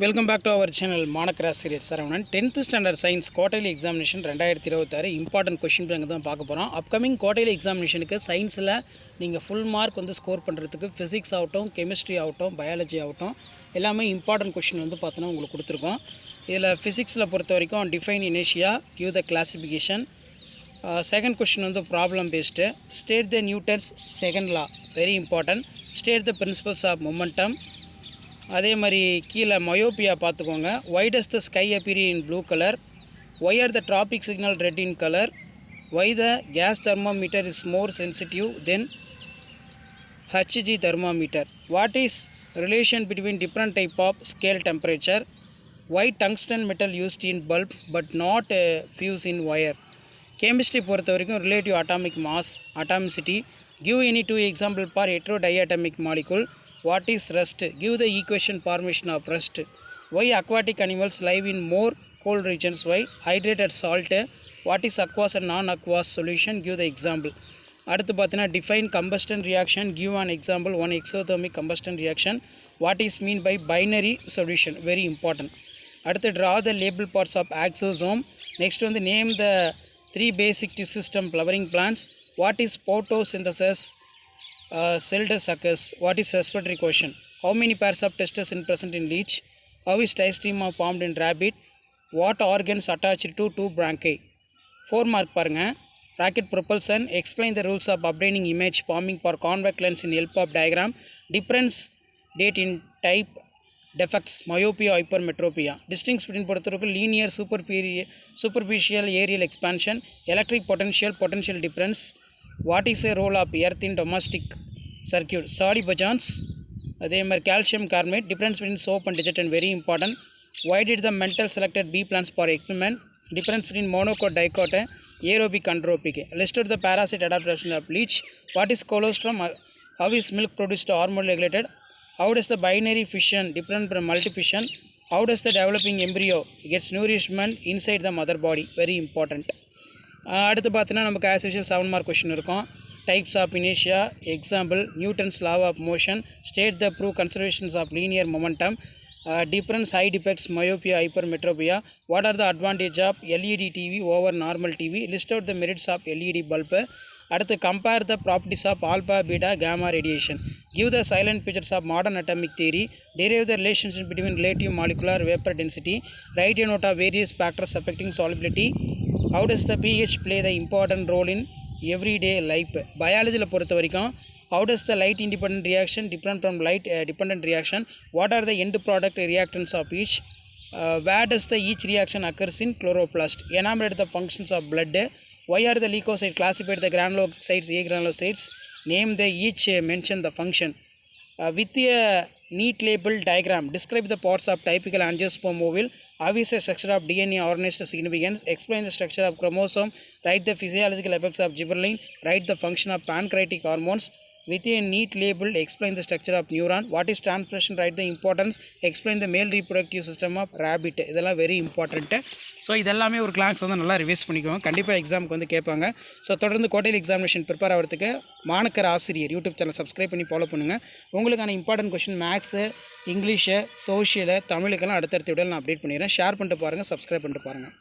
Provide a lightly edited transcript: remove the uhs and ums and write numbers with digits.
Welcome back to our channel மாணக்கராசிரியர் Saravanan. 10th standard science quarterly examination 2026 important question bank தான் பார்க்க போகிறோம். Upcoming quarterly எக்ஸாமினேஷனுக்கு சயின்ஸில் நீங்கள் ஃபுல் மார்க் ஸ்கோர் பண்ணுறதுக்கு ஃபிசிக்ஸ் ஆகட்டும், கெமிஸ்ட்ரி ஆகட்டும், பயாலஜி ஆகட்டும் எல்லாமே இம்பார்ட்டன்ட் கொஷின் பார்த்தோன்னா உங்களுக்கு கொடுத்துருக்கோம். இதில் ஃபிசிக்ஸில் பொறுத்த வரைக்கும் டிஃபைன் இனேஷியா, give the classification. Second question problem based. State the Newton's second law, very important. State the principles of momentum. அதே மாதிரி கீழே மயோபியா பார்த்துக்கோங்க. Why does the sky appear in blue colour? Why are the traffic signal red in colour? Why the gas thermometer is more sensitive than H G thermometer? What is relation between different type of scale temperature? Why tungsten metal used in bulb but not fuse in wire? Chemistry பொறுத்த வரைக்கும் relative atomic mass, atomicity. Give any two example for heterodyatomic molecule. What is rust? Give the equation formation of rust. Why aquatic animals live in more cold regions? Why hydrated salt? What is aqueous and non-aqueous solution? Give the example. அடுத்து பார்த்தீங்கன்னா define combustion reaction. Give an example. One exothermic combustion reaction. What is mean by binary solution? Very important. அடுத்து draw the label parts of axosome. Next name the three basic tissue system flowering plants. What is photosynthesis? Cell suckers. What is respiratory question? How many pairs of testes in present in leech? How is diastema formed in rabbit? What organs attached to two bronchi? 4 mark பாருங்க. Bracket propulsion. Explain the rules of obtaining image forming for convex lens in help of diagram. Difference date in type defects, myopia, hypermetropia. Distinction between பொறுத்தவரைக்கும் linear superficial aerial expansion, electric potential difference. What is a role of earth in domestic circuit? Sodi bosons. அதே மாதிரி calcium carbonate. Difference between soap and detergent, very important. Why did the mental selected bee plants for experiment? Difference between monocot, dicot, aerobic, anaerobic. Listed the parasite adaptation of leech. What is colostrum? How is milk produced hormone regulated? How does the binary fission different from multifission? How does the developing embryo gets nourishment inside the mother body? Very important. அடுத்து பார்த்தீங்கன்னா நமக்கு as usual 7 mark question இருக்கும். Types of இனேஷியா, example Newton's law of motion, state the prove conservations of linear momentum, different side effects myopia, hypermetropia, what are the advantage of LED TV over normal TV, list out the merits of LED bulb. அடுத்து compare the properties of alpha, beta, gamma radiation. Give the salient pictures of modern atomic theory. Derive the relationship between relative molecular vapour density. Right a note of various factors affecting solubility. How does the pH play the important role in everyday life? பயாலஜியில் பொறுத்த வரைக்கும் how does the light independent reaction different from light dependent reaction? What are the end product reactants of each? Where does the each reaction occurs in chloroplast? Enumerate the functions of blood. Why are the leukocytes classified the granulocytes, A granulocytes? Name the each, mention the function. With a neat label diagram, describe the parts of typical angiosperm ovule. How is the structure of DNA organized significance? Explain the structure of chromosome. Write the physiological effects of gibberellin. Write the function of pancreatic hormones. With a neat label, explain the structure of neuron. What is transpression? Write the importance. Explain the male reproductive system of rabbit. இதெல்லாம் very important. So இதெல்லாமே ஒரு class நல்லா revise பண்ணிக்கோங்க. கண்டிப்பாக எக்ஸாமுக்கு கேட்பாங்க. So தொடர்ந்து quarterly examination prepare ஆகிறதுக்கு மாணக்கர் ஆசிரியர் யூடியூப் சேனல் சப்ஸ்கிரைப் பண்ணி ஃபாலோ பண்ணுங்கள். உங்களுக்கான important question maths, English, social, தமிழுக்கெல்லாம் அடுத்தடுத்த வீடியோவில் நான் அப்டேட் பண்ணிடுறேன். ஷேர் பண்ணிட்டு பாருங்கள், சப்ஸ்கிரைப் பண்ணிட்டு பாருங்கள்.